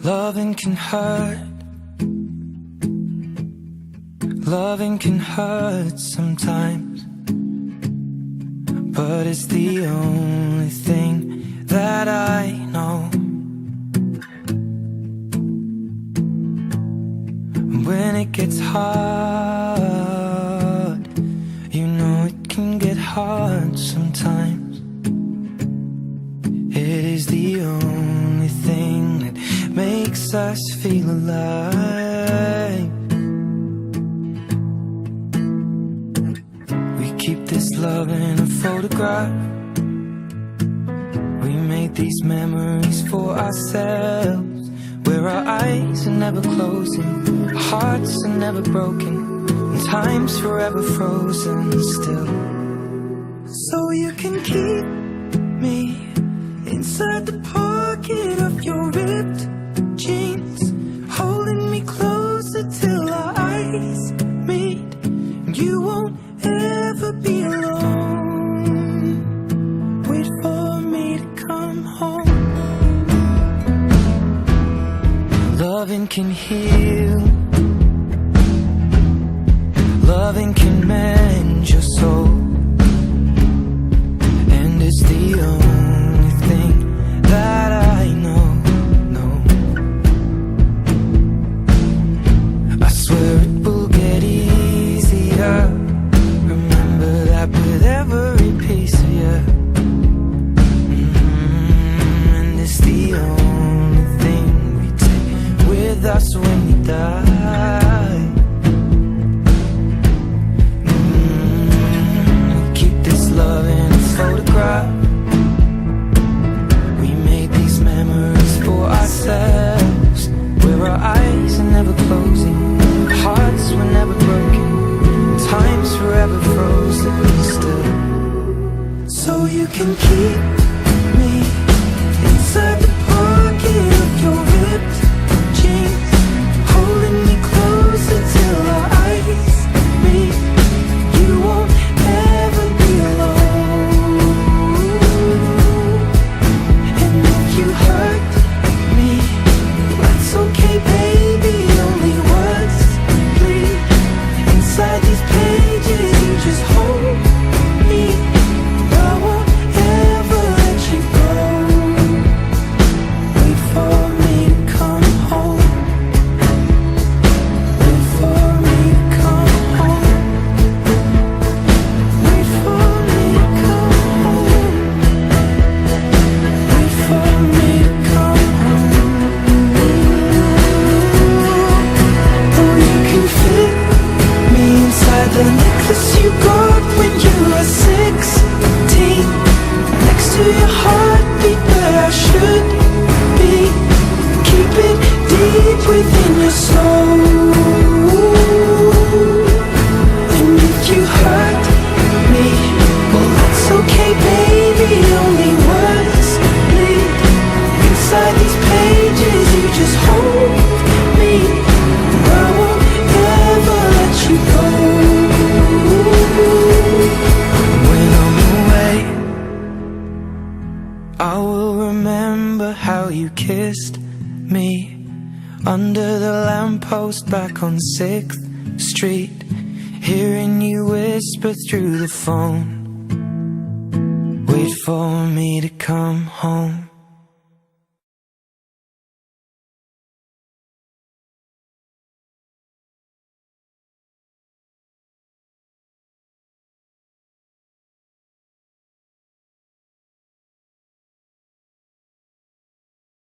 Loving can hurt. Loving can hurt sometimes, but it's the only thing that I know. When it gets hard, you know it can get hard sometimes. It is the only thing that makes us feel alive. We keep this love in a photograph. We made these memories for ourselves, where our eyes are never closing, our hearts are never broken, and time's forever frozen still. So you can keep me inside the pocket of your ripped jeans, holding me closer till our eyes meet. You won't ever be alone. Wait for me to come home. Loving can heal. Loving can mend your soul. And it's the only thing that I know. I swear it will get easier. Remember that with every piece of you. And it's the only thing we take with us when we die. We keep this love in a photograph. We made these memories for ourselves, where our eyes are never closing, our hearts were never broken, time's forever frozen still. So you can keep me inside the pocket of your ripped jeans, holding me closer till our eyes meet. You won't ever be alone. And if you hurt me, that's okay, baby. Only words bleed inside these pages. You just hold me. I won't ever let you go. Wait for me to come home. Wait for me to come home. Wait for me to come home. Wait for me to come home. Oh, you can fit me inside the necklace you got when you were 16, next to your heartbeat where I should be. Keep it deep within your soul. And if you hurt me, well, that's okay, baby. Only words bleed inside these pages. You just hold me. I won't ever let you go. When I'm away, I will remember how you kissed me under the lamppost back on 6th Street, hearing you whisper through the phone. Wait for me to come home.